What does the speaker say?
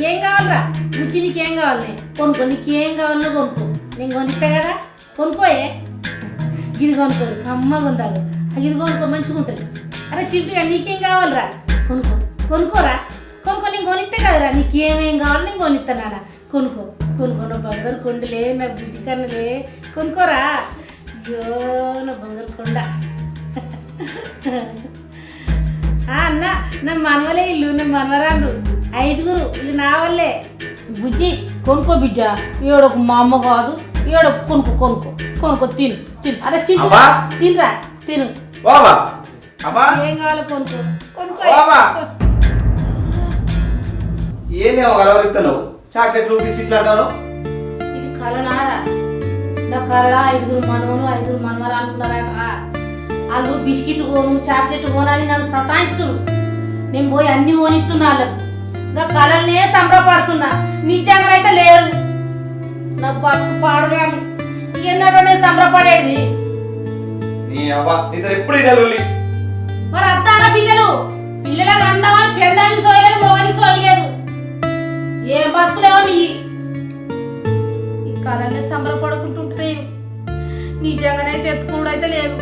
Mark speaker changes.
Speaker 1: ఏం కావాలరా బుజ్జి? నీకేం కావాలి? కొనుక్కో, నీకేం కావాలో కొనుక్కో. నేను కొనిస్తా కదా, కొనుక్కోయే. ఇది కొనుక్కోదు, కమ్మగా ఉందాలు. ఇది కొనుక్కో, మంచిగా ఉంటుంది. అరే చింటుగా నీకేం కావాలరా? కొనుక్కో, కొనుక్కోరా, కొనుక్కో. నేను కొనిస్తే కదరా, నీకేమేం కావాలో నేను కొనిస్తానా? కొనుక్కో, కొనుక్కో. నా బంగారు కొండలే, నా బుజ్జి కన్నులే, కొనుక్కోరా. అయ్యో నా బంగారు కొండ. అన్న నా మనవలే ఇల్లు, నా మనవరాండ్రు 5 ఇల్లు నా వల్లే. బుజ్జి కొనుక్కో బిడ్డ. ఏడొక మా అమ్మ కాదు, ఏడొక కొనుక్కో, కొనుక్కో, కొనుక్కో. తిను తిను. అరే చింటు తినరా, తిను. ఏం కావాలో కొనుక్కో, కొనుక్కో.
Speaker 2: ఏందేమో కలవరిస్తున్నావు? చాక్లెట్లు బిస్కెట్లు అంటాను.
Speaker 1: ఇది కలనారా? నా కలడా 5 మనవలు 5 మనవరాలు అనుకున్నారట. వాళ్ళు బిస్కెట్ కోను, చాక్లెట్ కోనని నన్ను సతాయిస్తున్నారు. నేను పోయి అన్ని కొనిస్తున్నా వాళ్ళకు. ఇంకా కళలనే సంబరపడుతున్నా. నిజంగానైతే లేరు. నాకు బతుకు పాడుగాను. ఎన్నడో నేను సంబరపడేది.
Speaker 2: ఎప్పుడు
Speaker 1: మరి అత్తారా పిల్లలు? పిల్లలకు అన్నమని పెళ్ళని సోయలేదు, మొగని సోయలేదు. ఏం బతుకులేవో మీ ఈ కళలనే సంబరపడుకుంటుంటే నిజంగానైతే ఎత్తుకుడు అయితే లేదు.